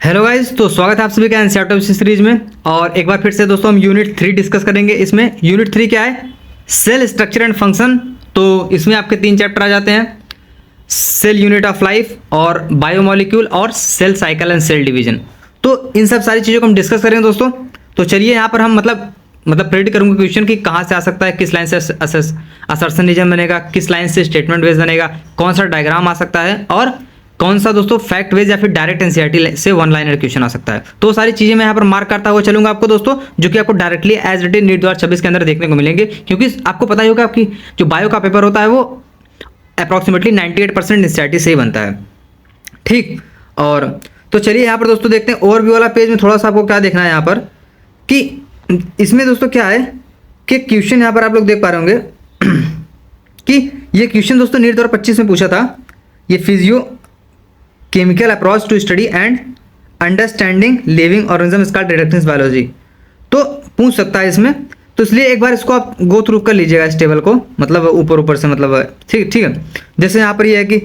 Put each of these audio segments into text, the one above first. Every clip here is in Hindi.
हेलो गाइस, तो स्वागत है आप सभी का एनसीईआरटी सीरीज में। और एक बार फिर से दोस्तों हम यूनिट 3 डिस्कस करेंगे। इसमें यूनिट 3 क्या है? Cell structure and function. तो इसमें आपके 3 चैप्टर आ जाते हैं, सेल यूनिट ऑफ लाइफ और बायोमोलिक्यूल और cell cycle and cell division. तो इन सब सारी चीज़ों को हम डिस्कस करेंगे दोस्तों। तो चलिए यहाँ पर हम मतलब प्रेडिक्ट करूँगा क्वेश्चन कि कहाँ से आ सकता है, किस लाइन से असर्शन रीजन बनेगा, किस लाइन से स्टेटमेंट बेस बनेगा, कौन सा डायग्राम आ सकता है और कौन सा दोस्तों फैक्ट बेस या फिर डायरेक्ट एनसीईआरटी से वन लाइनर क्वेश्चन आ सकता है। तो सारी चीजें मैं यहाँ पर मार्क करता हुआ चलूंगा आपको दोस्तों, जो कि आपको डायरेक्टली एज रिटन नीट 2026 के अंदर देखने को मिलेंगे। क्योंकि आपको पता ही होगा आपकी जो बायो का पेपर होता है वो अप्रॉक्सीमेटली 98% एनसीईआरटी से ही बनता है, ठीक। और तो चलिए यहाँ पर दोस्तों देखते हैं ओवरव्यू वाला पेज में थोड़ा सा आपको क्या देखना है यहाँ पर कि इसमें दोस्तों क्या है कि क्वेश्चन यहाँ पर आप लोग देख पा रहे होंगे कि ये क्वेश्चन दोस्तों नीट 2025 में पूछा था। ये physio chemical approach to study and understanding living organism is called reductance biology. तो पूछ सकता है इसमें, तो इसलिए एक बार इसको आप गो थ्रू कर लीजिएगा इस टेबल को, मतलब ऊपर से, मतलब ठीक है। जैसे यहाँ पर ये है कि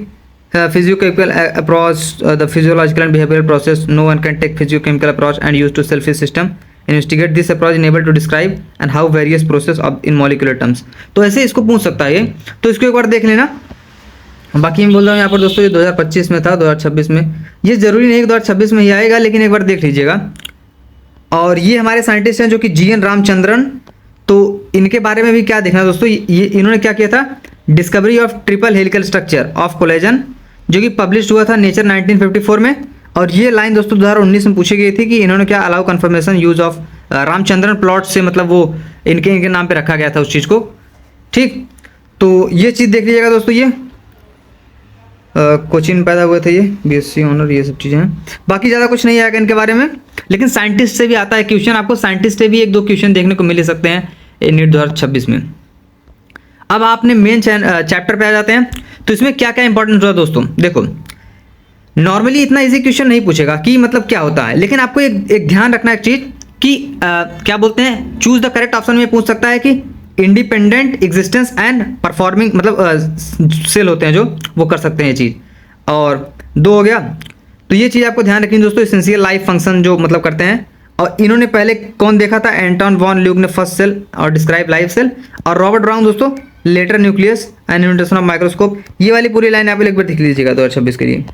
physiochemical approach the physiological and behavioural process, no one can take physiochemical approach and use to selfish system, investigate this approach in able to describe and how various process of in molecular terms. तो ऐसे इसको पूछ सकता है ये, तो इसको एक बार देख लेना। बाकी मैं बोल रहा हूँ यहाँ पर दोस्तों ये 2025 में था, 2026 में ये जरूरी नहीं कि 2026 में ही आएगा, लेकिन एक बार देख लीजिएगा। और ये हमारे साइंटिस्ट हैं जो कि GN रामचंद्रन। तो इनके बारे में भी क्या देखना दोस्तों, ये इन्होंने क्या किया था, discovery of triple helical structure of collagen, जो कि पब्लिश हुआ था नेचर 1954 में। और ये लाइन दोस्तों 2019 में पूछी गई थी कि इन्होंने क्या allow conformation use of Ramachandran plot से, मतलब वो इनके नाम पे रखा गया था उस चीज़ को, ठीक। तो ये चीज़ देख लीजिएगा दोस्तों। ये कोचिन पैदा हुए थे, ये BSc ऑनर, ये सब चीज़ें हैं। बाकी ज़्यादा कुछ नहीं आएगा इनके बारे में, लेकिन साइंटिस्ट से भी आता है क्वेश्चन, आपको साइंटिस्ट से भी 1-2 क्वेश्चन देखने को मिल सकते हैं नीट 2026 में। अब आपने मेन चैप्टर पे आ जाते हैं। तो इसमें क्या क्या इंपॉर्टेंट होता है दोस्तों, देखो नॉर्मली इतना इजी क्वेश्चन नहीं पूछेगा कि मतलब क्या होता है, लेकिन आपको एक ध्यान रखना एक चीज़ कि क्या बोलते हैं, चूज द करेक्ट ऑप्शन में पूछ सकता है कि इंडिपेंडेंट एग्जिस्टेंस एंड परफॉर्मिंग, मतलब सेल होते हैं जो, वो कर सकते हैं ये चीज़। और 2 हो गया। तो ये चीज़ आपको ध्यान रखनी दोस्तों, एसेंशियल लाइफ फंक्शन जो मतलब करते हैं। और इन्होंने पहले कौन देखा था, एंटन वॉन ल्यूक ने फर्स्ट सेल और डिस्क्राइब लाइफ सेल, और रॉबर्ट ब्राउन दोस्तों later nucleus and invention of microscope. ये वाली पूरी लाइन आप एक बार देख लीजिएगा 2026 के लिए।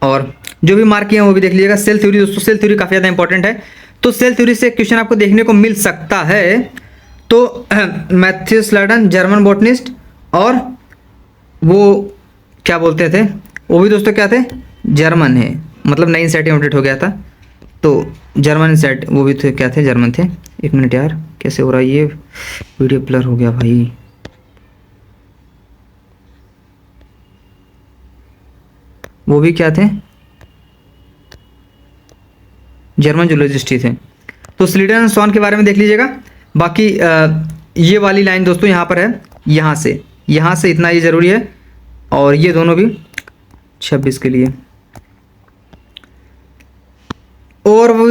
और जो भी मार्क किए हैं वो भी देख लीजिएगा। सेल थ्योरी दोस्तों, सेल थ्योरी काफ़ी ज़्यादा इंपॉर्टेंट है। तो सेल थ्योरी से क्वेश्चन आपको देखने को मिल सकता है। तो मैथ्यू स्लाडन जर्मन बॉटनिस्ट, और वो क्या बोलते थे, वो भी दोस्तों क्या थे, जर्मन है, मतलब नई सेट अपडेट हो गया था। तो जर्मन सेट वो भी थे, क्या थे, जर्मन थे। 1 मिनट यार, कैसे हो रहा है ये, वीडियो ब्लर हो गया भाई। वो भी क्या थे, जर्मन जूलॉजिस्ट ही थे। तो स्लीडन एंड सॉन के बारे में देख लीजिएगा। बाकी ये वाली लाइन दोस्तों यहाँ पर है, यहाँ से इतना ही ज़रूरी है। और ये दोनों भी 26 के लिए। और वो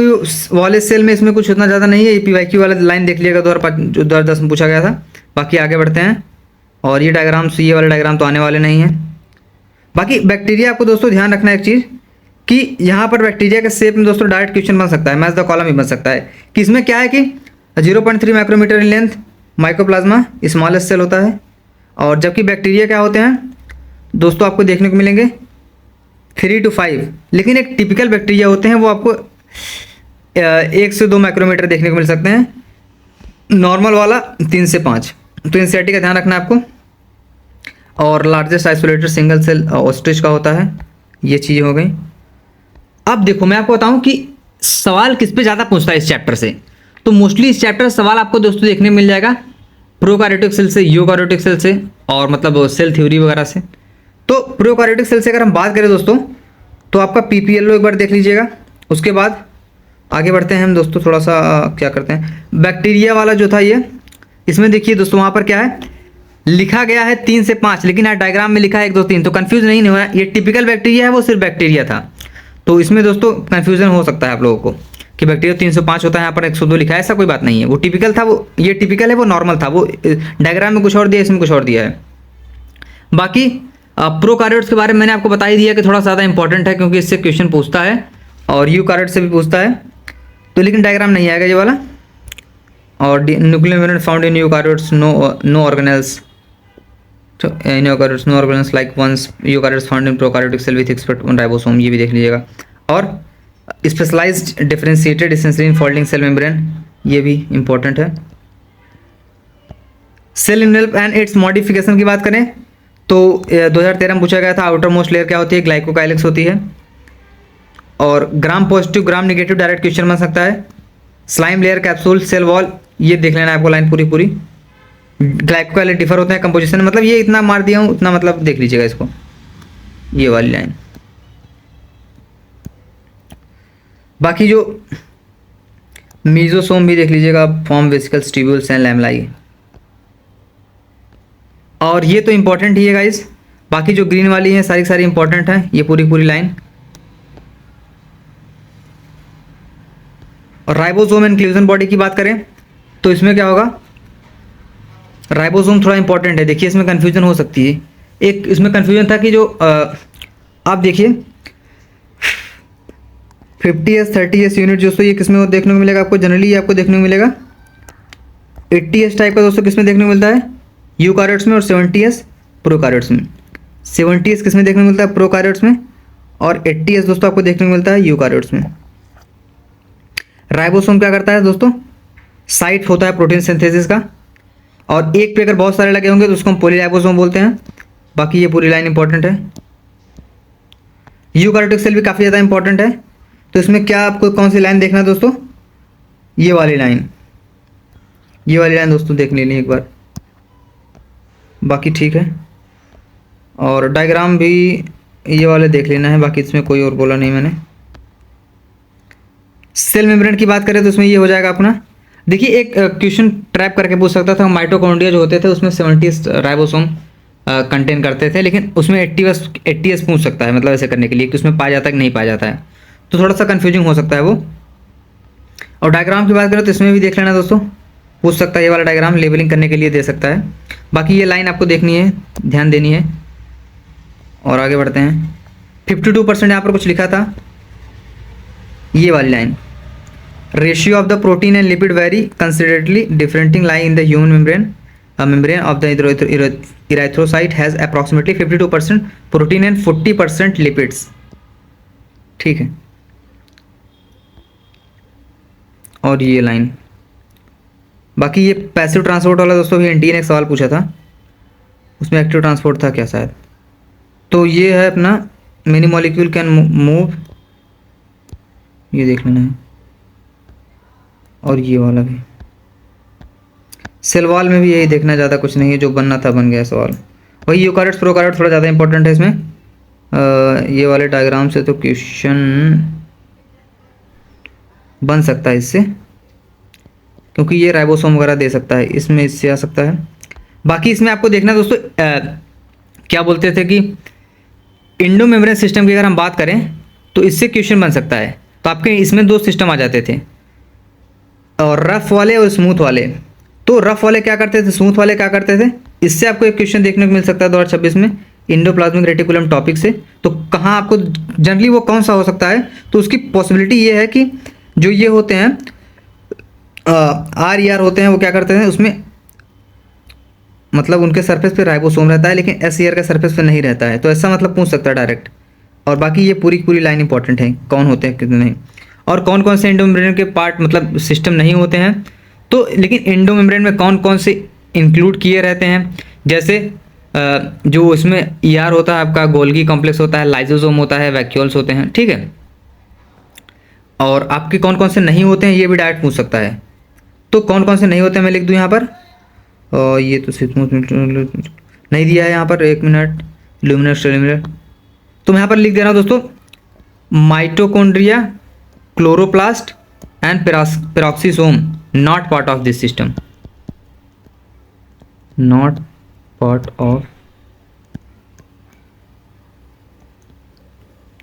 वाले सेल में इसमें कुछ उतना ज़्यादा नहीं है। PYQ वाला लाइन देख लीजिएगा, 2010 में पूछा गया था। बाकी आगे बढ़ते हैं। और ये डायग्राम्स, ये वाले डायग्राम तो आने वाले नहीं हैं। बाकी बैक्टीरिया आपको दोस्तों ध्यान रखना है एक चीज़ कि यहाँ पर बैक्टीरिया के शेप में दोस्तों डायरेक्ट क्वेश्चन बन सकता है, मैच द कॉलम भी बन सकता है। कि इसमें क्या है कि 0.3 micrometre in length mycoplasma smallest cell होता है। और जबकि बैक्टीरिया क्या होते हैं दोस्तों, आपको देखने को मिलेंगे 3 to 5, लेकिन एक टिपिकल बैक्टीरिया होते हैं वो आपको 1 से 2 माइक्रोमीटर देखने को मिल सकते हैं, नॉर्मल वाला 3 से 5। तो एनसीईआरटी का ध्यान रखना है आपको। और largest isolated single cell ostrich का होता है। ये चीज़ें हो गई। अब देखो मैं आपको बताऊं कि सवाल किस पे ज़्यादा पूछता है इस चैप्टर से। तो मोस्टली इस चैप्टर सवाल आपको दोस्तों देखने मिल जाएगा प्रोकार्योटिक सेल से, यूकार्योटिक सेल से, और मतलब सेल थ्योरी वगैरह से। तो प्रोकार्योटिक सेल से अगर हम बात करें दोस्तों, तो आपका PPLO एक बार देख लीजिएगा। उसके बाद आगे बढ़ते हैं हम दोस्तों, थोड़ा सा क्या करते हैं, बैक्टीरिया वाला जो था ये, इसमें देखिए दोस्तों वहाँ पर क्या है लिखा गया है 3 से 5, लेकिन यहाँ डायग्राम में लिखा है 1 2 3। तो कन्फ्यूज नहीं हुआ, ये टिपिकल बैक्टीरिया है, वो सिर्फ बैक्टीरिया था। तो इसमें दोस्तों कन्फ्यूजन हो सकता है आप लोगों को कि बैक्टीरिया 305 होता है, यहाँ पर 102 लिखा है। ऐसा कोई बात नहीं है, वो टिपिकल था, वो ये टिपिकल है, वो नॉर्मल था। वो डायग्राम में कुछ और दिया है, इसमें कुछ और दिया है। बाकी प्रोकार्योट्स के बारे में मैंने आपको बता ही दिया कि थोड़ा ज़्यादा इंपॉर्टेंट है क्योंकि इससे क्वेश्चन पूछता है और यूकार्योट से भी पूछता है, तो लेकिन डायग्राम नहीं आएगा ये वाला। और nuclear membrane found in eukaryotes, no organelles in eukaryotes, no organelles like once eukaryotes found in prokaryotic cell with expert ribosome, ये भी देख लीजिएगा। और specialised differentiated essentially in folding cell membrane, ये भी इंपॉर्टेंट है। Cell envelope and its modification की बात करें तो 2013 में पूछा गया था, आउटर मोस्ट लेयर क्या होती है, ग्लाइकोकाइलिक्स होती है। और gram positive gram negative direct question बन सकता है। Slime layer, capsule, cell wall, ये देख लेना है आपको लाइन पूरी पूरी। ग्लाइकोकाइलिक डिफर होते हैं कंपोजिशन, मतलब ये इतना मार दिया हूँ उतना मतलब देख लीजिएगा इसको, ये वाली लाइन। बाकी जो मीजोसोम भी देख लीजिएगा, फॉर्म वेसिकल्स, ट्यूब्यूल्स एंड लैमेलाई। और ये तो इंपॉर्टेंट ही है गाइस, बाकी जो ग्रीन वाली है सारी सारी इंपॉर्टेंट है, ये पूरी पूरी लाइन। और राइबोसोम इंक्लूजन बॉडी की बात करें तो इसमें क्या होगा, राइबोसोम थोड़ा इंपॉर्टेंट है। देखिए इसमें कन्फ्यूजन हो सकती है, एक इसमें कन्फ्यूजन था कि जो आप देखिए 50s 30s यूनिट दोस्तों ये किसमें देखने को मिलेगा आपको, जनरली ये आपको देखने को मिलेगा 80s टाइप का दोस्तों किसमें देखने को मिलता है, यूकार्योट्स में, और 70s प्रोकार्योट्स में। 70s किसमें देखने को मिलता है, प्रोकार्योट्स में, और 80s दोस्तों आपको देखने को मिलता है यूकार्योट्स में। राइबोसोम क्या करता है दोस्तों, साइट होता है प्रोटीन सिंथेसिस का, और एक पे अगर बहुत सारे लगे होंगे तो उसको हम पॉलीराइबोसोम बोलते हैं। बाकी ये पूरी लाइन इंपॉर्टेंट है। यूकार्योटिक सेल भी काफ़ी ज़्यादा इंपॉर्टेंट है, तो इसमें क्या आपको कौन सी लाइन देखना है दोस्तों, ये वाली लाइन, ये वाली लाइन दोस्तों देख लेनी एक बार, बाकी ठीक है। और डायग्राम भी ये वाले देख लेना है, बाकी इसमें कोई और बोला नहीं मैंने। सेल मेम्ब्रेन की बात करें तो इसमें ये हो जाएगा अपना, देखिए एक क्वेश्चन ट्रैप करके पूछ सकता था, माइटोकॉन्ड्रिया जो होते थे उसमें 70s राइबोसोम कंटेन करते थे, लेकिन उसमें 80s पूछ सकता है, मतलब ऐसे करने के लिए कि उसमें पाया जाता है कि नहीं पाया जाता है, तो थोड़ा सा कन्फ्यूजिंग हो सकता है वो। और डायग्राम की बात करें तो इसमें भी देख लेना दोस्तों, पूछ सकता है ये वाला डायग्राम, लेबलिंग करने के लिए दे सकता है। बाकी ये लाइन आपको देखनी है, ध्यान देनी है। और आगे बढ़ते हैं, 52% यहाँ पर कुछ लिखा था, ये वाली line, ratio of the protein and lipid very considerately differing lie in the human membrane, membrane of the erythrocyte has approximately 52% protein and 40% lipids, ठीक है। और ये लाइन, बाकी ये पैसिव ट्रांसपोर्ट वाला दोस्तों भी एनटीए ने एक सवाल पूछा था, उसमें एक्टिव ट्रांसपोर्ट था क्या शायद, तो ये है अपना मिनी मॉलिक्यूल कैन मूव, ये देख लेना है। और ये वाला भी, सेल वॉल में भी यही देखना, ज़्यादा कुछ नहीं है, जो बनना था बन गया सवाल। वही यूकार्योट्स प्रोकार्योट्स थोड़ा ज़्यादा इंपॉर्टेंट है इसमें। ये वाले डायग्राम से तो क्वेश्चन बन सकता है इससे, क्योंकि ये राइबोसोम वगैरह दे सकता है, इसमें इससे आ सकता है। बाकी इसमें आपको देखना दोस्तों क्या बोलते थे कि इंडो मेम्ब्रेन सिस्टम की अगर हम बात करें तो इससे क्वेश्चन बन सकता है। तो आपके इसमें दो सिस्टम आ जाते थे, और रफ वाले और स्मूथ वाले। तो रफ वाले क्या करते थे, स्मूथ वाले क्या करते थे, इससे आपको एक क्वेश्चन देखने को मिल सकता है 2026 में इंडोप्लाज्मिक रेटिकुलम टॉपिक से। तो कहाँ आपको जनरली वो कौन सा हो सकता है, तो उसकी पॉसिबिलिटी ये है कि जो ये होते हैं RER होते हैं, वो क्या करते हैं उसमें, मतलब उनके सरफेस पे राइबोसोम रहता है लेकिन SER के सरफेस पे नहीं रहता है, तो ऐसा मतलब पूछ सकता है डायरेक्ट। और बाकी ये पूरी पूरी लाइन इंपॉर्टेंट है, कौन होते हैं कितने नहीं, और कौन कौन से एंडो मेम्ब्रेन के पार्ट मतलब सिस्टम नहीं होते हैं। तो लेकिन एंडो मेम्ब्रेन में कौन कौन से इंक्लूड किए रहते हैं, जैसे जो इसमें ER होता है आपका, गोल्गी कॉम्प्लेक्स होता है, लाइजोसोम होता है, वैक्यूल्स होते हैं, ठीक है। और आपके कौन कौन से नहीं होते हैं ये भी डायरेक्ट पूछ सकता है। तो कौन कौन से नहीं होते हैं मैं लिख दूँ यहाँ पर, और ये तो नहीं दिया है यहाँ पर, 1 मिनट, ल्यूमिनर सेल्यूलर, तो मैं यहाँ पर लिख दे रहा हूँ दोस्तों, mitochondria, chloroplast and peroxisome not part of this system, not part of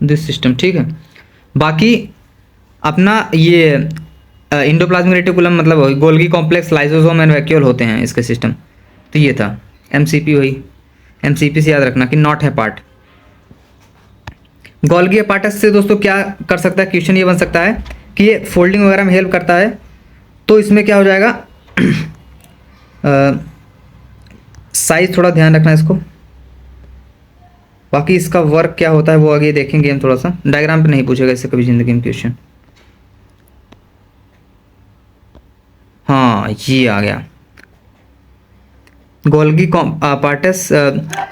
this system, ठीक है। बाकी अपना ये इंडोप्लाज्मिक रेटिकुलम मतलब Golgi complex, lysosome and vacuole होते हैं इसके सिस्टम। तो ये था MCP वही। एमसीपी से याद रखना कि नॉट है पार्ट। गोल्गी अपार्टस से दोस्तों क्या कर सकता है, क्वेश्चन ये बन सकता है कि ये फोल्डिंग वगैरह में हेल्प करता है, तो इसमें क्या हो जाएगा, साइज थोड़ा ध्यान रखना इसको। बाकी इसका वर्क क्या होता है वो आगे देखेंगे हम, थोड़ा सा डायग्राम पे नहीं पूछेगा इससे कभी जिंदगी में क्वेश्चन। हाँ ये आ गया, Golgi apparatus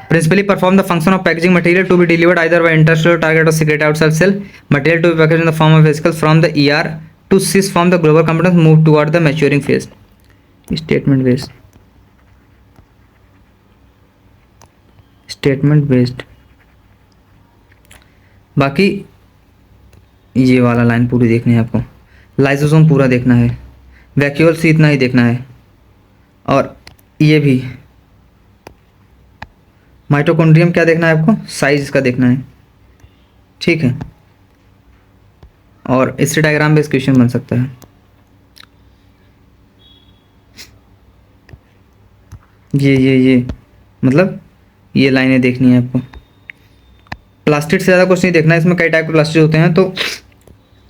principally perform the function of packaging material to be delivered either by interstellar target or secret outside cell. Material to be packaged in the form of vesicles from the ER to cis form the global components move toward the maturing phase. Statement based. Statement based. बाकी ये वाला लाइन पूरी देखनी है आपको, लाइसोसोम पूरा देखना है, वैक्यूल से इतना ही देखना है, और ये भी माइटोकॉन्ड्रियम क्या देखना है आपको, साइज इसका देखना है, ठीक है। और इससे डायग्राम बेस्ड क्वेश्चन बन सकता है। ये मतलब ये लाइनें देखनी है आपको। प्लास्टिड से ज़्यादा कुछ नहीं देखना है, इसमें कई टाइप के प्लास्टिड होते हैं, तो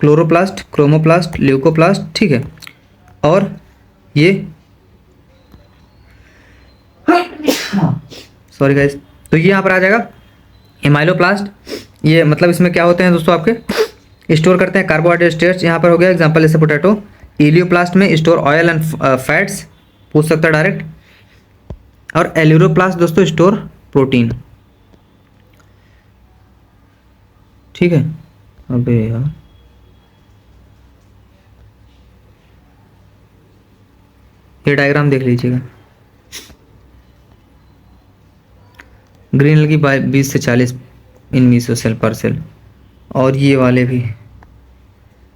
क्लोरोप्लास्ट, क्रोमोप्लास्ट, ल्यूकोप्लास्ट, ठीक है। और ये सॉरी गाइस, तो ये यहाँ पर आ जाएगा एमाइलोप्लास्ट। ये मतलब इसमें क्या होते हैं दोस्तों, आपके स्टोर करते हैं कार्बोहाइड्रेट स्टेट्स। यहाँ पर हो गया एग्जांपल जैसे पोटैटो। इलियोप्लास्ट में स्टोर ऑयल एंड फैट्स, पूछ सकता है डायरेक्ट। और एल्यूरोप्लास्ट दोस्तों स्टोर प्रोटीन, ठीक है। अबे यार ये डायग्राम देख लीजिएगा, ग्रीन लगी 20 से 40 इन मीसो सेल पर सेल। और ये वाले भी,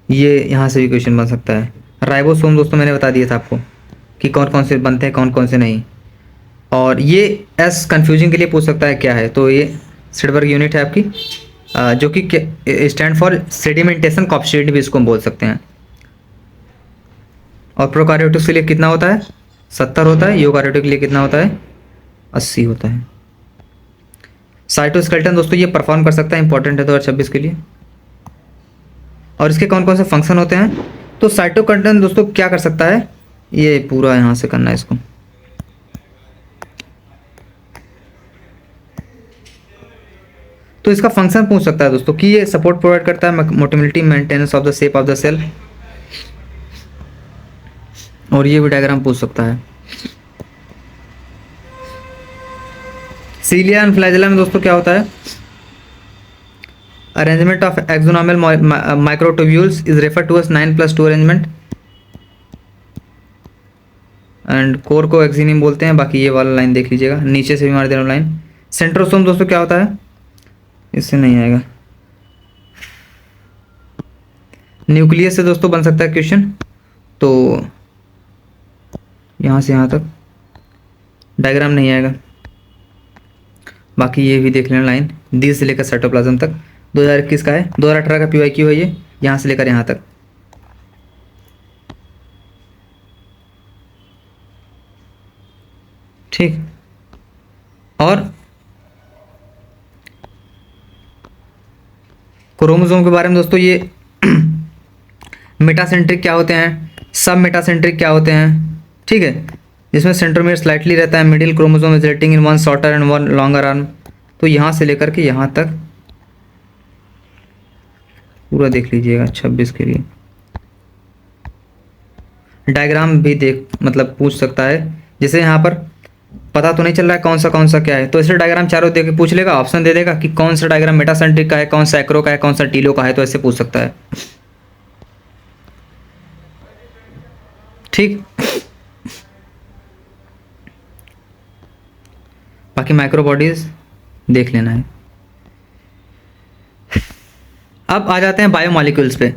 ये यहाँ से भी क्वेश्चन बन सकता है। राइबोसोम दोस्तों मैंने बता दिया था आपको कि कौन कौन से बनते हैं, कौन कौन से नहीं। और ये एस कंफ्यूजिंग के लिए पूछ सकता है क्या है, तो ये सिडबर्ग यूनिट है आपकी, जो कि स्टैंड फॉर सेडिमेंटेशन कॉप्सिटी भी इसको हम बोल सकते हैं। और प्रोकार्योटिक्स के लिए कितना होता है, 70 होता है। यूकार्योटिक के लिए कितना होता है, 80 होता है। साइटोस्केलेटन दोस्तों ये परफॉर्म कर सकता है, इंपॉर्टेंट है 2026 के लिए। और इसके कौन कौन से फंक्शन होते हैं, तो साइटोस्केलेटन दोस्तों क्या कर सकता है, ये पूरा यहाँ से करना है इसको। तो इसका फंक्शन पूछ सकता है दोस्तों कि ये सपोर्ट प्रोवाइड करता है motility, maintenance of the shape of the cell. और ये भी डायग्राम पूछ सकता है। सीलिया एंड फ्लैजेला में दोस्तों क्या होता है, arrangement of axonemal microtubules is refer to as 9+2 arrangement, and core को एक्सिनियम बोलते हैं। बाकी ये वाला लाइन देख लीजिएगा, नीचे से भी मार देना लाइन। सेंट्रोसोम दोस्तों क्या होता है, इससे नहीं आएगा। न्यूक्लियस से दोस्तों बन सकता है क्वेश्चन, तो यहाँ से यहाँ तक डायग्राम नहीं आएगा। बाकी ये भी देख लेना लाइन, डी से लेकर साइटोप्लाज्म तक। 2021 का है, 2018 का PYQ है ये, यहाँ से लेकर यहाँ तक। ठीक। और क्रोमोसोम के बारे में दोस्तों ये मेटासेंट्रिक क्या होते हैं, सब मेटासेंट्रिक क्या होते हैं, ठीक है। जिसमें सेंट्रोमियर स्लाइटली रहता है, middle chromosome resulting in one shorter and one longer arm. तो यहाँ से लेकर के यहाँ तक पूरा देख लीजिएगा 26 के लिए। डायग्राम भी देख मतलब पूछ सकता है, जैसे यहाँ पर पता तो नहीं चल रहा है कौन सा क्या है, तो ऐसे डायग्राम चारों दे के पूछ लेगा, ऑप्शन दे देगा कि कौन सा डायग्राम मेटासेंट्रिक का है, कौन सा एक्रो का है, कौन सा टीलो का है, तो ऐसे पूछ सकता है। ठीक। बाकी माइक्रो बॉडीज देख लेना है। अब आ जाते हैं बायोमॉलिक्यूल्स पे।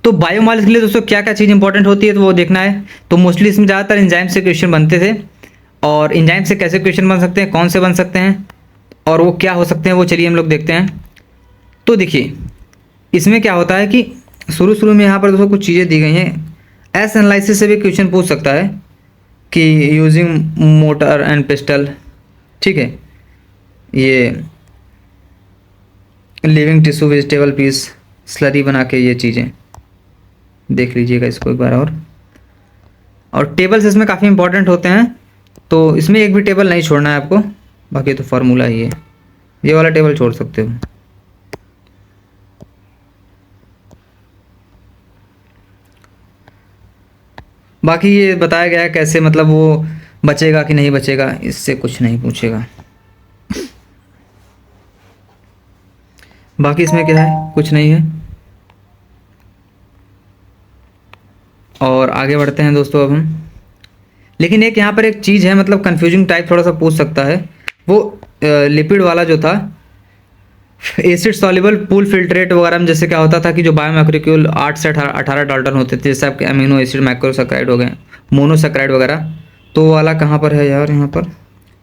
तो बायोमॉलिक्यूल्स के लिए दोस्तों क्या क्या चीज़ इंपॉर्टेंट होती है, तो वो देखना है। तो मोस्टली इसमें ज़्यादातर एंजाइम से क्वेश्चन बनते थे, और एंजाइम से कैसे क्वेश्चन बन सकते हैं, कौन से बन सकते हैं, और वो क्या हो सकते हैं, वो चलिए हम लोग देखते हैं। तो देखिए इसमें क्या होता है कि शुरू में यहाँ पर दोस्तों कुछ चीज़ें दी गई हैं। एस एनालिसिस से भी क्वेश्चन पूछ सकता है कि यूजिंग मोटर एंड पिस्टल, ठीक है। ये living tissue, vegetable piece, slurry बना के, ये चीज़ें देख लीजिएगा इसको एक बार। और टेबल्स इसमें काफ़ी इंपॉर्टेंट होते हैं, तो इसमें एक भी टेबल नहीं छोड़ना है आपको, बाकी तो फार्मूला ही है, ये वाला टेबल छोड़ सकते हो। बाकी ये बताया गया है कैसे, मतलब वो बचेगा कि नहीं बचेगा, इससे कुछ नहीं पूछेगा। बाकी इसमें क्या है, कुछ नहीं है। और आगे बढ़ते हैं दोस्तों अब हम। लेकिन एक यहाँ पर एक चीज़ है, मतलब कंफ्यूजिंग टाइप थोड़ा सा पूछ सकता है, वो लिपिड वाला जो था, एसिड सॉल्युबल पूल फिल्ट्रेट वगैरह में जैसे क्या होता था कि जो बायोमोलिक्यूल 8 से 18 डाल्टन होते थे, जैसे आपके अमीनो एसिड, मैक्रोसैकेराइड हो गए, मोनोसैकेराइड वगैरह, तो वो वाला कहाँ पर है यार, यहाँ पर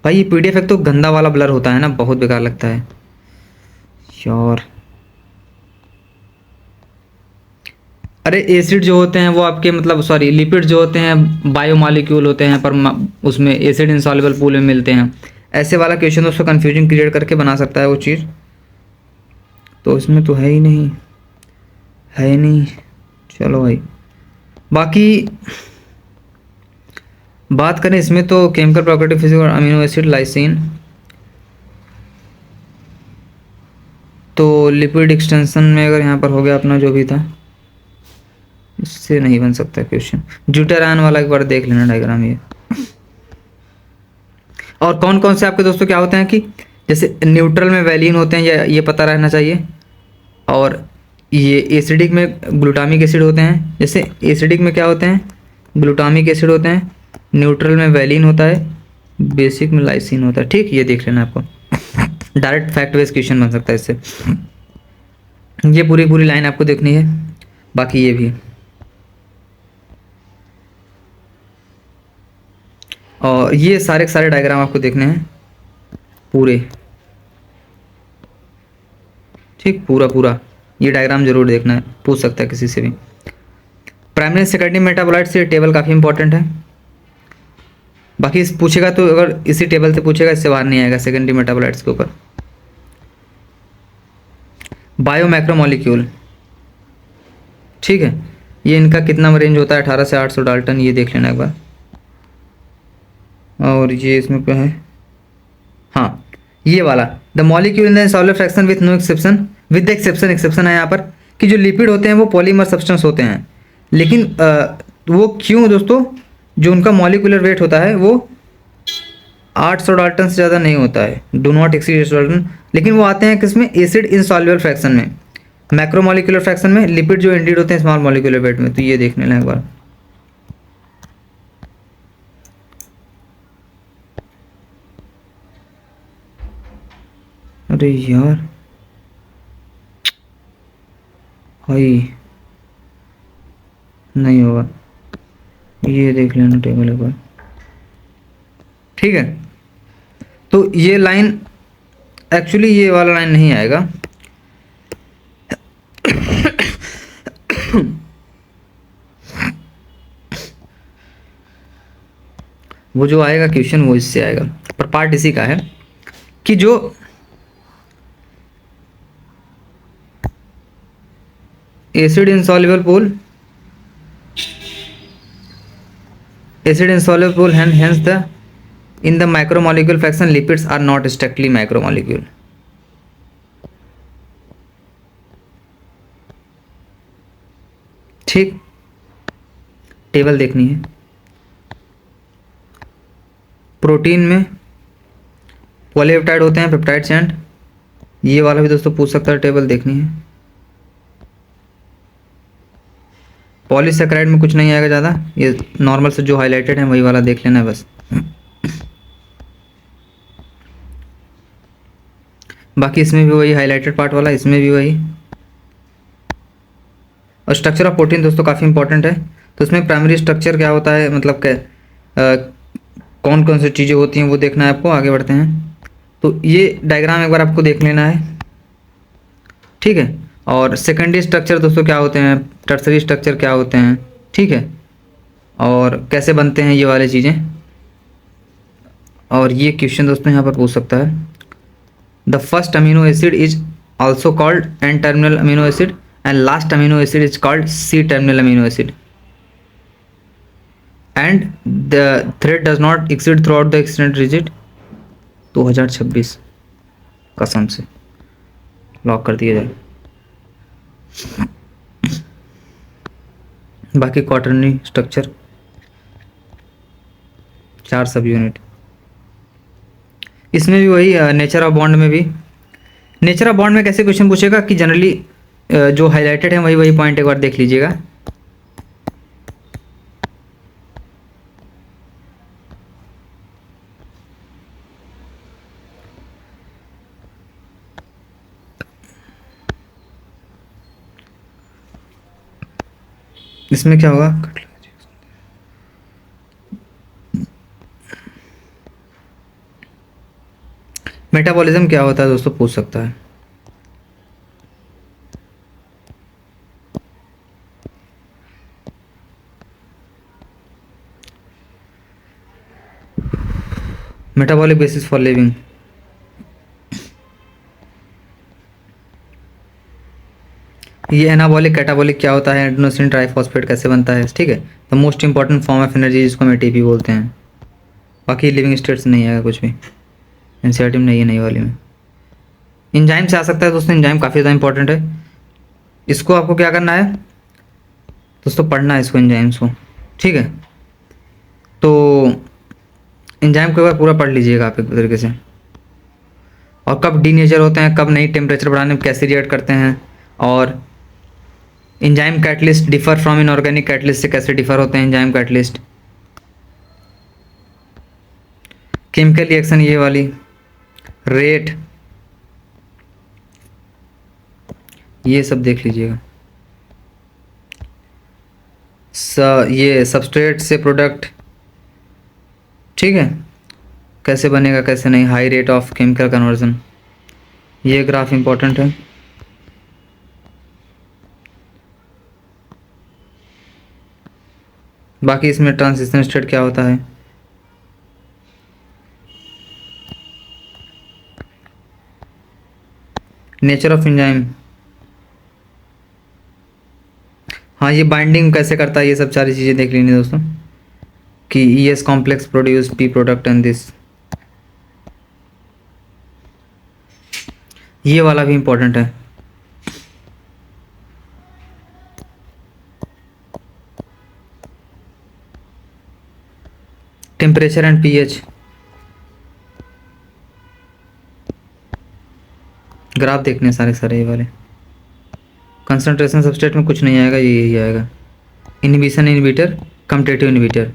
भाई ये पीडीएफ एक तो गंदा वाला ब्लर होता है ना, बहुत बेकार लगता है यार। अरे एसिड जो होते हैं वो आपके, मतलब सॉरी, लिपिड जो होते हैं बायोमोलिक्यूल होते हैं, पर उसमें एसिड इनसॉल्युबल पूल में मिलते हैं। ऐसे वाला क्वेश्चन दोस्तों कन्फ्यूजन क्रिएट करके बना सकता है वो चीज़, तो इसमें तो है ही नहीं, है ही नहीं। चलो भाई, बाकी बात करें इसमें तो केमिकल प्रॉपर्टी, फिजिक्स और अमीनो एसिड, लाइसिन, तो लिपिड एक्सटेंशन में अगर यहाँ पर हो गया अपना जो भी था, इससे नहीं बन सकता क्वेश्चन। ज्यूटेरान वाला एक बार देख लेना डायग्राम ये। और कौन कौन से आपके दोस्तों क्या होते हैं कि जैसे न्यूट्रल में वैलिन होते हैं, ये पता रहना चाहिए। और ये एसिडिक में ग्लूटामिक एसिड होते हैं, जैसे एसिडिक में क्या होते हैं, ग्लूटामिक एसिड होते हैं, न्यूट्रल में वैलिन होता है, बेसिक में लाइसिन होता है। ठीक, ये देख लेना आपको, डायरेक्ट फैक्ट बेस्ड क्वेश्चन बन सकता है इससे। ये पूरी पूरी लाइन आपको देखनी है, बाकी ये भी। और ये सारे के सारे डायग्राम आपको देखने हैं पूरे, ठीक, पूरा पूरा ये डायग्राम जरूर देखना है, पूछ सकता है किसी से भी। प्राइमरी सेकेंडरी मेटाबोलाइट से टेबल काफ़ी इंपॉर्टेंट है। बाकी इस पूछेगा तो अगर इसी टेबल से पूछेगा, इससे बाहर नहीं आएगा सेकेंडरी मेटाबोलाइट्स के ऊपर। बायो मैक्रोमोलिक्यूल, ठीक है, ये इनका कितना रेंज होता है, 18 से 800 डाल्टन, ये देख लेना एक बार। और ये इसमें क्या है, हाँ ये वाला, the molecule in the insoluble fraction with no exception, with the exception, exception है यहाँ पर कि जो लिपिड होते हैं वो पॉलीमर सब्सटेंस होते हैं, लेकिन वो क्यों दोस्तों, जो उनका मॉलिक्यूलर वेट होता है वो 800 डाल्टन से ज़्यादा नहीं होता है, डू नॉट एक्सीड 800 डाल्टन, लेकिन वो आते हैं किसमें, एसिड इनसॉल्युबल फ्रैक्शन में, मैक्रोमोलिकुलर फ्रैक्शन में, लिपिड जो इंडीड होते हैं स्मॉल मॉलिक्यूलर वेट में। तो ये देख लेना एक बार। अरे यार भाई नहीं होगा, ये देख लेना टेबल एक बार, ठीक है। तो ये लाइन एक्चुअली ये वाला लाइन नहीं आएगा, वो जो आएगा क्वेश्चन वो इससे आएगा, पर पार्ट इसी का है कि जो acid insoluble pool, acid insoluble pool, hence the in the macromolecule fraction lipids are not strictly macromolecule। ठीक, टेबल देखनी है। प्रोटीन में पॉलीपेप्टाइड होते हैं, पेप्टाइड चेन, ये वाला भी दोस्तों पूछ सकता है, टेबल देखनी है। पॉलीसेकेराइड में कुछ नहीं आएगा ज़्यादा, ये नॉर्मल से जो हाईलाइटेड है वही वाला देख लेना है बस। बाकी इसमें भी वही हाईलाइटेड पार्ट वाला, इसमें भी वही। और स्ट्रक्चर ऑफ प्रोटीन दोस्तों काफ़ी इंपॉर्टेंट है, तो इसमें प्राइमरी स्ट्रक्चर क्या होता है, मतलब कौन कौन सी चीज़ें होती हैं वो देखना है आपको। आगे बढ़ते हैं, तो ये डायग्राम एक बार आपको देख लेना है, ठीक है। और सेकेंडरी स्ट्रक्चर दोस्तों क्या होते हैं, टर्सरी स्ट्रक्चर क्या होते हैं, ठीक है, और कैसे बनते हैं ये वाली चीज़ें। और ये क्वेश्चन दोस्तों यहाँ पर पूछ सकता है, the first amino acid is also called N terminal amino acid and last amino acid is called C terminal amino acid and the thread does not exceed throughout the extended rigid. 2026 कसम से लॉक कर दिया जाए। बाकी क्वाटरनरी स्ट्रक्चर 4 सब यूनिट। इसमें भी वही नेचर ऑफ बॉन्ड में भी, नेचर ऑफ बॉन्ड में कैसे क्वेश्चन पूछेगा कि जनरली जो हाईलाइटेड है वही पॉइंट एक बार देख लीजिएगा। इसमें क्या होगा, मेटाबॉलिज्म क्या होता है दोस्तों, पूछ सकता है। मेटाबॉलिक बेसिस फॉर लिविंग, ये एनाबॉलिक कैटाबॉलिक क्या होता है, एडेनोसिन ट्राइफॉस्फेट कैसे बनता है, ठीक है। The most important form of energy जिसको हम एटीपी बोलते हैं। बाकी लिविंग स्टेट्स नहीं आएगा कुछ भी, एनसीईआरटी में नहीं है, नई वाली में। इंजाइम से आ सकता है दोस्तों, इंजाइम काफ़ी ज़्यादा इंपॉर्टेंट है। इसको आपको क्या करना है दोस्तों, पढ़ना है इसको, इंजाइम्स को, ठीक है। तो इंजाइम को एक बार पूरा पढ़ लीजिएगा आप एक तरीके से, और कब डीनेचर होते हैं, कब नहीं, टेम्परेचर बढ़ाने में कैसे रिएक्ट करते हैं, और enzyme catalyst differ from inorganic catalyst से कैसे डिफर होते हैं इंजाइम कैटलिस्ट, केमिकल रिएक्शन ये वाली, रेट, ये सब देख लीजिएगा। ये सबस्ट्रेट से प्रोडक्ट, ठीक है, कैसे बनेगा कैसे नहीं, high rate of chemical conversion, ये ग्राफ इंपॉर्टेंट है। बाकी इसमें ट्रांजिशन स्टेट क्या होता है, नेचर ऑफ एंजाइम, हाँ ये बाइंडिंग कैसे करता है, ये सब सारी चीज़ें देख लेनी दोस्तों, कि ES complex produce P product and this, ये वाला भी इंपॉर्टेंट है। टेम्परेचर एंड pH, ग्राफ देखने सारे ये वाले। कंसंट्रेशन सबस्ट्रेट में कुछ नहीं आएगा, ये यही आएगा। इनहिबिशन इनहिबिटर, कम्पिटिटिव इनहिबिटर,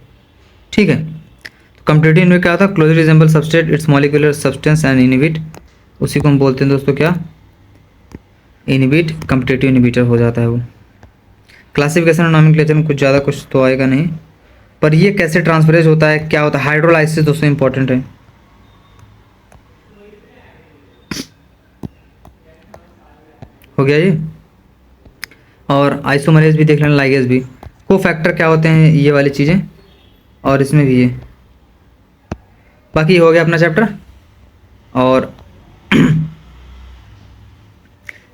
ठीक है। तो कम्पिटिटिव इनहिबिटर क्या होता है, closely resemble substrate it's molecular substance and inhibit, उसी को हम बोलते हैं दोस्तों क्या, इनहिबिट, कम्पिटिटिव इनहिबिटर हो जाता है वो। क्लासिफिकेशन और नॉमेनक्लेचर में कुछ ज़्यादा कुछ तो आएगा नहीं, पर ये कैसे ट्रांसफरेज होता है, क्या होता है, हाइड्रोलाइसिस दोस्तों इंपॉर्टेंट है। हो गया ये, और आइसोमरेज भी देख लेना, लाइगेज भी, को फैक्टर क्या होते हैं, ये वाली चीज़ें, और इसमें भी ये। बाकी हो गया अपना चैप्टर। और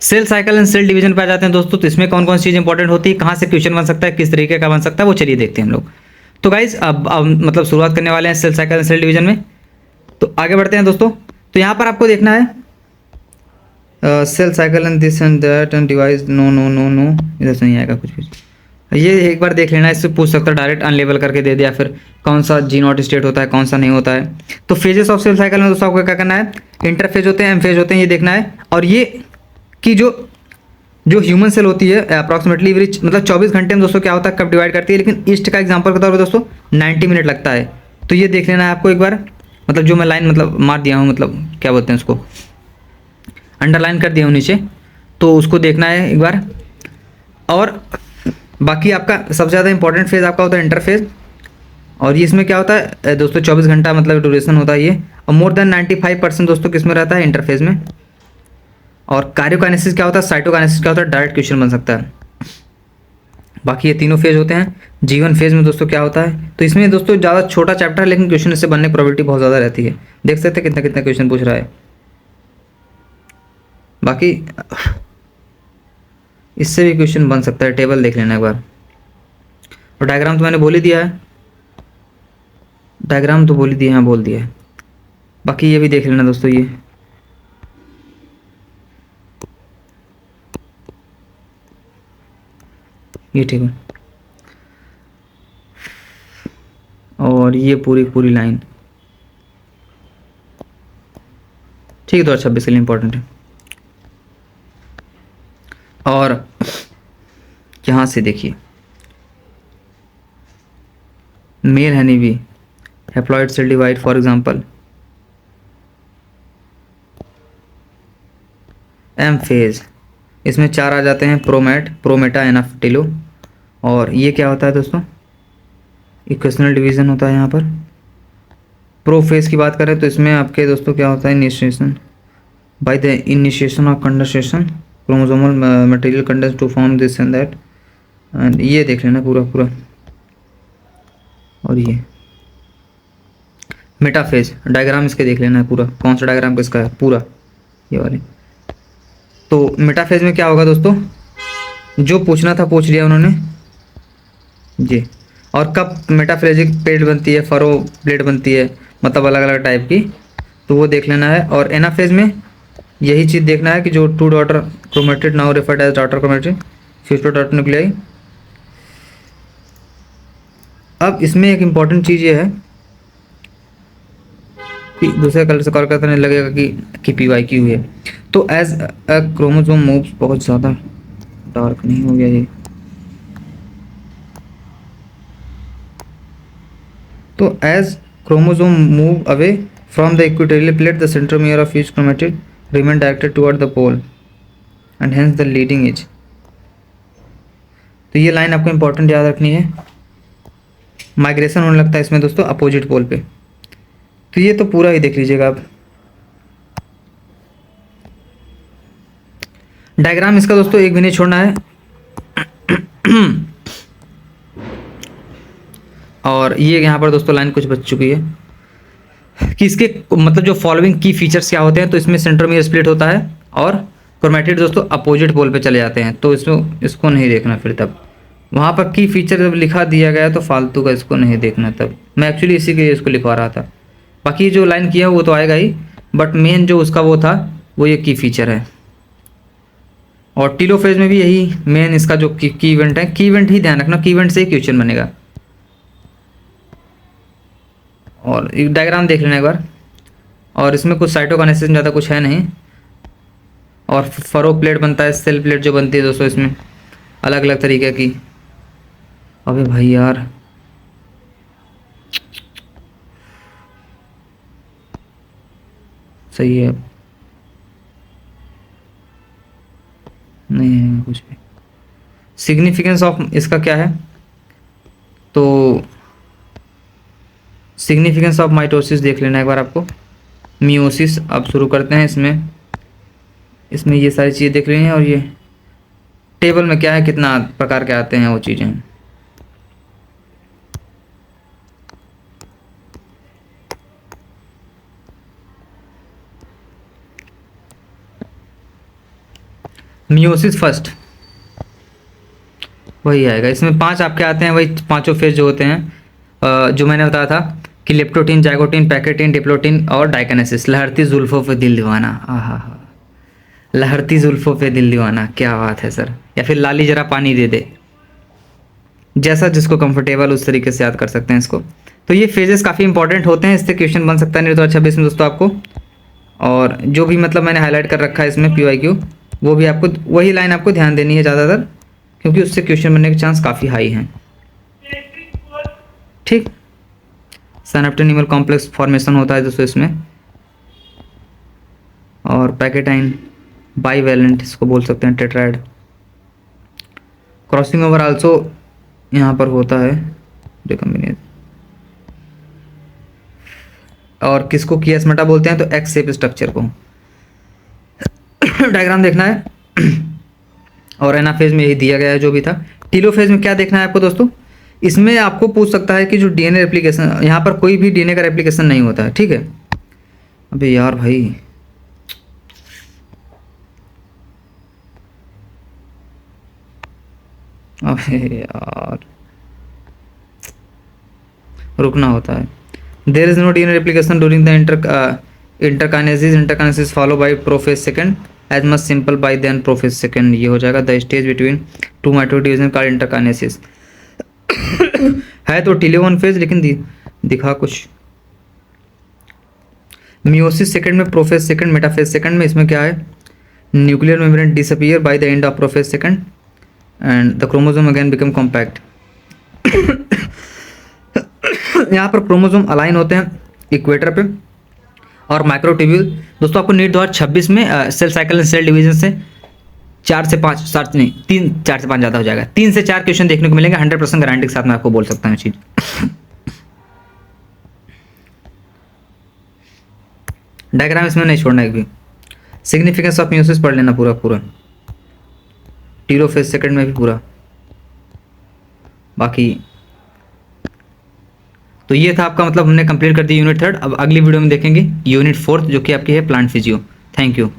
cell cycle and cell division पे आ जाते हैं दोस्तों। तो इसमें कौन कौन सी चीज़ इंपॉर्टेंट होती है, कहाँ से क्वेश्चन बन सकता है, किस तरीके का बन सकता है, वो चलिए देखते हैं हम लोग। तो गाइज अब मतलब शुरुआत करने वाले हैं cell cycle and cell division में। तो आगे बढ़ते हैं दोस्तों। तो यहाँ पर आपको देखना है cell cycle and this and that and device, no no no no, इधर से नहीं आएगा कुछ भी। ये एक बार देख लेना, इससे पूछ सकता है डायरेक्ट अनलेबल करके दे दिया, फिर कौन सा जी नॉट स्टेट होता है, कौन सा नहीं होता है। तो फेजेस ऑफ सेल साइकिल में दोस्तों आपको क्या करना है, इंटरफेज होते हैं, एम फेज होते हैं, ये देखना है। और ये कि जो ह्यूमन सेल होती है अप्रॉक्सीमेटली एवरेज मतलब 24 घंटे में दोस्तों क्या होता है, कब डिवाइड करती है, लेकिन ईस्ट का एग्जांपल के तौर पर दोस्तों 90 मिनट लगता है। तो ये देख लेना है आपको एक बार, मतलब जो मैं लाइन मतलब मार दिया हूँ, मतलब क्या बोलते हैं उसको, अंडरलाइन कर दिया हूँ नीचे, तो उसको देखना है एक बार। और बाकी आपका सबसे ज़्यादा इंपॉर्टेंट फेज़ आपका होता है इंटरफेज, और ये इसमें क्या होता है दोस्तों 24 घंटा मतलब ड्यूरेशन होता है ये, और मोर देन 95% दोस्तों किस में रहता है, इंटरफेज में। और कार्योकाइनेसिस क्या होता है, साइटोकाइनेसिस क्या होता है, डायरेक्ट क्वेश्चन बन सकता है। बाकी ये तीनों फेज होते हैं। जीवन फेज में दोस्तों क्या होता है, तो इसमें दोस्तों ज़्यादा छोटा चैप्टर है, लेकिन क्वेश्चन इससे बनने की प्रोबेबिलिटी बहुत ज़्यादा रहती है। देख सकते हैं कितना कितना क्वेश्चन पूछ रहा है। बाकी इससे भी क्वेश्चन बन सकता है, टेबल देख लेना एक बार। और डायग्राम तो मैंने बोल ही दिया है, डायग्राम तो बोल ही दिया है, बोल दिया है। बाकी ये भी देख लेना दोस्तों, ये ठीक है। और ये पूरी पूरी लाइन ठीक है, 2026 के लिए इम्पोर्टेंट है। और यहाँ से देखिए, male honey bee haploid cell divide for example M phase, इसमें 4 आ जाते हैं, प्रोमेट, प्रोमेटा, एनाफिटिलो। और ये क्या होता है दोस्तों, इक्वेशनल डिवीजन होता है यहाँ पर। प्रोफेज की बात करें तो इसमें आपके दोस्तों क्या होता है, initiation by the initiation of condensation chromosomal material condense to form this and that. And ये देख लेना पूरा पूरा। और ये मेटाफेज डायग्राम इसके देख लेना है पूरा, कौन सा डायग्राम किसका है, पूरा ये वाले। तो मेटाफेज में क्या होगा दोस्तों, जो पूछना था पूछ लिया उन्होंने जी। और कब मेटाफेजिक प्लेट बनती है, फरो प्लेट बनती है, मतलब अलग अलग टाइप की, तो वो देख लेना है। और एनाफेज में यही चीज़ देखना है कि जो 2 daughter chromatid now referred as daughter chromatid future daughter nuclei. अब इसमें एक इम्पॉर्टेंट चीज़ ये है कि दूसरे कलर से कॉल करने लगेगा कि PYQ है। तो एज अ क्रोमोसोम मूव्स, बहुत ज़्यादा डार्क नहीं हो गया ये, तो as chromosome move away from the equatorial plate the centromere of each chromatid remain directed toward the pole and hence the leading edge. तो ये लाइन आपको इंपॉर्टेंट याद रखनी है। माइग्रेशन होने लगता है इसमें दोस्तों अपोजिट पोल पे। तो ये तो पूरा ही देख लीजिएगा आप। डायग्राम इसका दोस्तों एक भी नहीं छोड़ना है। और ये यहाँ पर दोस्तों लाइन कुछ बच चुकी है कि इसके मतलब जो फॉलोइंग की फीचर्स क्या होते हैं। तो इसमें सेंट्रोमियर स्प्लिट होता है और क्रोमेटिड दोस्तों अपोजिट पोल पे चले जाते हैं, तो इसको नहीं देखना। फिर तब वहाँ पर की फीचर जब लिखा दिया गया तो फालतू का इसको नहीं देखना। तब मैं एक्चुअली इसी के लिए इसको लिखवा रहा था। बाकी जो लाइन किया वो तो आएगा ही, बट मेन जो उसका वो था वो ये की फीचर है। और टीलोफेज में भी यही मेन इसका जो की इवेंट है, की इवेंट ही ध्यान रखना, की इवेंट से ही क्वेश्चन बनेगा। और एक डायग्राम देख लेना एक बार। और इसमें कुछ साइटोकाइनेसिस ज़्यादा कुछ है नहीं। और फरो प्लेट बनता है, सेल प्लेट जो बनती है दोस्तों इसमें अलग अलग तरीके की। अबे भाई यार, सही है, नहीं है कुछ भी। सिग्निफिकेंस ऑफ इसका क्या है, तो सिग्निफिकेंस ऑफ माइटोसिस देख लेना एक बार आपको। मियोसिस अब शुरू करते हैं इसमें ये सारी चीज़ें देख लेनी है। और ये टेबल में क्या है, कितना प्रकार के आते हैं वो चीज़ें। मियोसिस फर्स्ट वही आएगा। इसमें 5 आपके आते हैं, वही 5 फेज जो होते हैं जो मैंने बताया था कि लेप्टोटीन, जाइगोटीन, पैकेटीन, डिप्लोटीन और डाइकनेसिस। लहरती जुल्फों पे दिल दीवाना, आहा, लहरती जुल्फों पे दिल दीवाना, क्या बात है सर। या फिर लाली जरा पानी दे दे, जैसा जिसको कंफर्टेबल उस तरीके से याद कर सकते हैं इसको। तो ये फेजेस काफ़ी इंपॉर्टेंट होते हैं, इससे क्वेश्चन बन सकता है नहीं तो 2026 में दोस्तों आपको। और जो भी मतलब मैंने हाईलाइट कर रखा है इसमें PYQ, वो भी आपको वही लाइन आपको ध्यान देनी है ज़्यादातर, क्योंकि उससे क्वेश्चन बनने के चांस काफ़ी हाई हैं। ठीक, सिनेप्टोनीमल कॉम्प्लेक्स फॉर्मेशन होता है दोस्तों इसमें। और पैकेटाइन बाईवैलेंट इसको बोल सकते हैं, टेट्राइड। क्रॉसिंग ओवर आल्सो यहाँ पर होता है रिकम्बिनेशन। और किसको कियास्मेटा बोलते हैं, तो एक्स शेप स्ट्रक्चर को। डायग्राम देखना है। और एनाफेज में यही दिया गया है जो भी था। टीलोफेज में क्या देखना है आपको दोस्तों, इसमें आपको पूछ सकता है कि जो DNA रेप्लिकेशन, यहाँ पर कोई भी DNA का रेप्लिकेशन नहीं होता है, ठीक है। अबे यार भाई, अबे यार रुकना होता है। There is no DNA replication during the interkinesis follow by prophase second as much simple by then prophase second. ये हो जाएगा the stage between two mitotic division called interkinesis. है तो टेलीवन फेज लेकिन दिखा कुछ। मियोसिस सेकंड में, प्रोफेज सेकंड, मेटाफेज सेकंड में। इसमें क्या है, nuclear membrane disappear by the end of prophase second and the chromosome again become compact. यहाँ पर क्रोमोसोम अलाइन होते हैं इक्वेटर पे। और माइक्रोट्यूब्यूल दोस्तों आपको नीट 2026 में cell cycle and cell division से 4 से 5 7 नहीं 3 4 से 5 ज़्यादा हो जाएगा, 3 से 4 क्वेश्चन देखने को मिलेंगे 100% गारंटी के साथ मैं आपको बोल सकता हूँ चीज़। डायग्राम इसमें नहीं छोड़ना है भी। सिग्निफिकेंस ऑफ मियोसिस पढ़ लेना पूरा पूरा, टेलोफेज सेकंड में भी पूरा। बाकी तो ये था आपका, मतलब हमने कंप्लीट कर दी यूनिट 3। अब अगली वीडियो में देखेंगे यूनिट 4 जो कि आपकी है प्लांट फिजियो। Thank you.